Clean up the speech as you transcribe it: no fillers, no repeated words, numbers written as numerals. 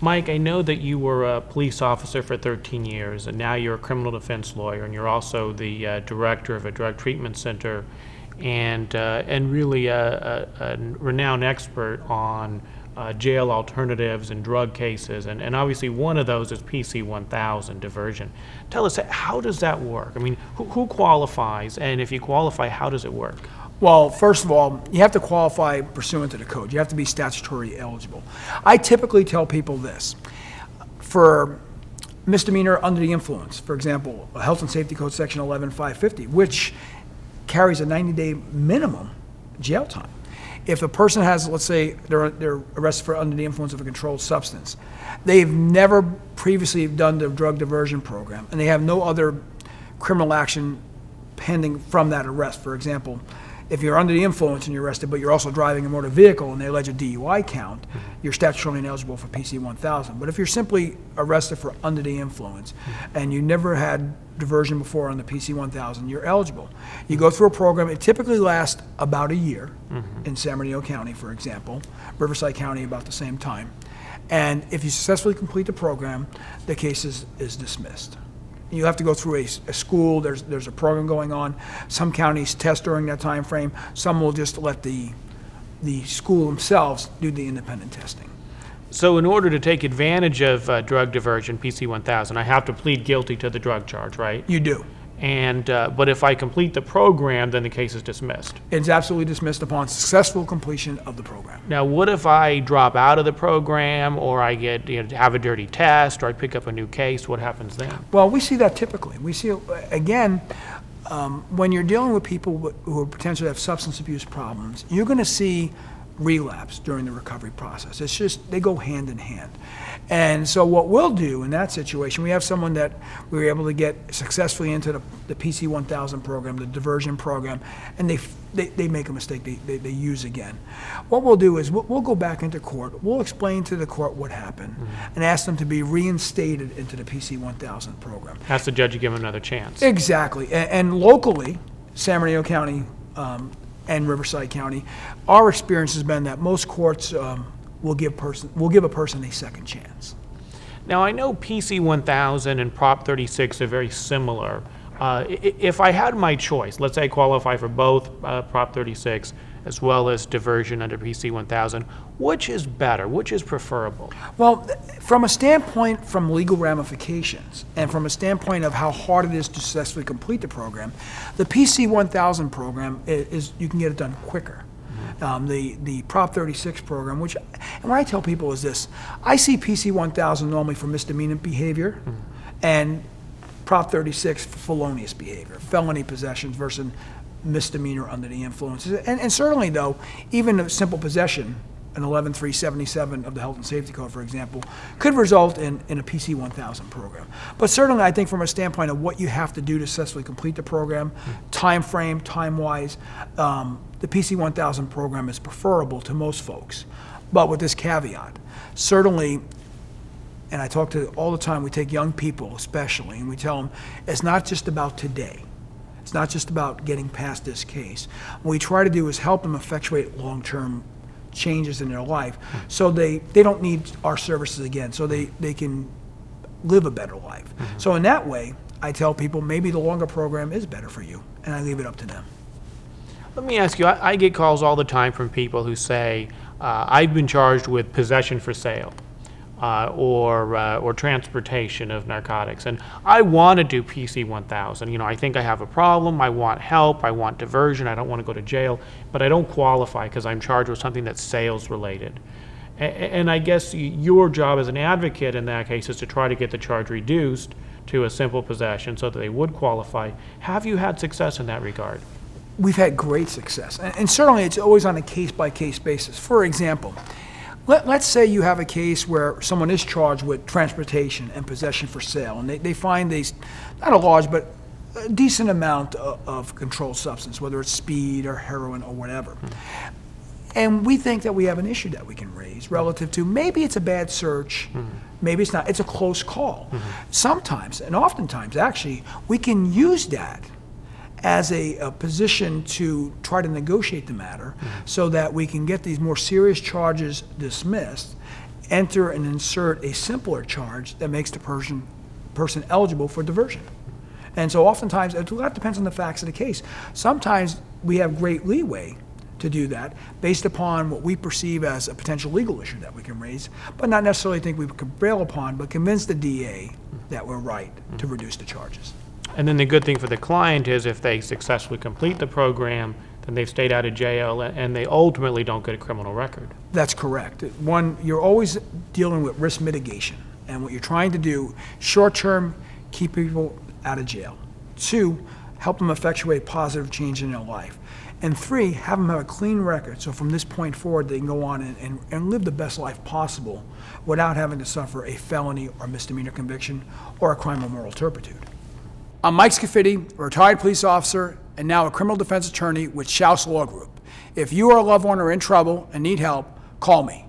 Mike, I know that you were a police officer for 13 years, and now you're a criminal defense lawyer, and you're also the director of a drug treatment center, and really a renowned expert on jail alternatives and drug cases, and obviously one of those is PC 1000, diversion. Tell us, how does that work? I mean, who qualifies, and if you qualify, how does it work? Well, first of all, you have to qualify pursuant to the code. You have to be statutory eligible. I typically tell people this. For misdemeanor under the influence, for example, Health and Safety Code section 11550, which carries a 90-day minimum jail time. If a person has, let's say, they're arrested for under the influence of a controlled substance, they've never previously done the drug diversion program, and they have no other criminal action pending from that arrest. For example, if you're under the influence and you're arrested, but you're also driving a motor vehicle and they allege a DUI count, you're statutorily ineligible for PC 1000. But if you're simply arrested for under the influence and you never had diversion before on the PC 1000, you're eligible. You go through a program. It typically lasts about a year in San Bernardino County, for example, Riverside County about the same time. And if you successfully complete the program, the case is dismissed. You have to go through a school. There's a program going on. Some counties test during that time frame. Some will just let the school themselves do the independent testing. So in order to take advantage of drug diversion, PC 1000, I have to plead guilty to the drug charge, right? You do. And but if I complete the program, then the case is dismissed. It's absolutely dismissed upon successful completion of the program. Now, what if I drop out of the program, or I get have a dirty test, or I pick up a new case? What happens then? Well, we see that typically. We see, again, when you're dealing with people who potentially have substance abuse problems, you're going to see relapse during the recovery process. It's just, they go hand in hand. And so what we'll do in that situation, we have someone that we were able to get successfully into the PC 1000 program, the diversion program, and they make a mistake, they use again. What we'll do is we'll go back into court, we'll explain to the court what happened, and ask them to be reinstated into the PC 1000 program. Ask the judge to give them another chance. Exactly. And locally, San Bernardino County and Riverside County, our experience has been that most courts will give a person a second chance. Now, I know PC 1000 and Prop 36 are very similar. If I had my choice, let's say I qualify for both Prop 36 as well as diversion under PC 1000, which is better? Which is preferable? Well, from a standpoint from legal ramifications and from a standpoint of how hard it is to successfully complete the program, the PC 1000 program is you can get it done quicker. The Prop 36 program, and what I tell people is this: I see PC 1000 normally for misdemeanor behavior, and Prop 36 for felonious behavior, felony possessions versus misdemeanor under the influences. And certainly, though, even a simple possession, an 11377 of the Health and Safety Code, for example, could result in a PC 1000 program. But certainly, I think from a standpoint of what you have to do to successfully complete the program, time frame, time-wise, the PC 1000 program is preferable to most folks. But with this caveat, certainly, and I talk to all the time, we take young people especially, and we tell them, it's not just about today. It's not just about getting past this case. What we try to do is help them effectuate long-term changes in their life so they don't need our services again, so they can live a better life. So in that way, I tell people maybe the longer program is better for you, and I leave it up to them. Let me ask you, I get calls all the time from people who say, I've been charged with possession for sale or transportation of narcotics, and I want to do PC 1000. I think I have a problem, I want help, I want diversion, I don't want to go to jail, but I don't qualify because I'm charged with something that's sales related. And I guess your job as an advocate in that case is to try to get the charge reduced to a simple possession so that they would qualify. Have you had success in that regard? We've had great success, and certainly it's always on a case-by-case basis. For example, let's say you have a case where someone is charged with transportation and possession for sale, and they find these, not a large, but a decent amount of controlled substance, whether it's speed or heroin or whatever. And we think that we have an issue that we can raise relative to maybe it's a bad search, maybe it's not, it's a close call. Sometimes, and oftentimes actually, we can use that as a position to try to negotiate the matter so that we can get these more serious charges dismissed enter and insert a simpler charge that makes the person eligible for diversion. And so oftentimes, a lot depends on the facts of the case. Sometimes we have great leeway to do that based upon what we perceive as a potential legal issue that we can raise, but not necessarily think we can prevail upon, but convince the DA that we're right to reduce the charges. And then the good thing for the client is if they successfully complete the program, then they've stayed out of jail and they ultimately don't get a criminal record. That's correct. One, you're always dealing with risk mitigation. And what you're trying to do, short term, keep people out of jail. 2, help them effectuate positive change in their life. And 3, have them have a clean record. So from this point forward, they can go on and live the best life possible without having to suffer a felony or misdemeanor conviction or a crime of moral turpitude. I'm Mike Scafiddi, a retired police officer and now a criminal defense attorney with Shouse Law Group. If you or a loved one are in trouble and need help, call me.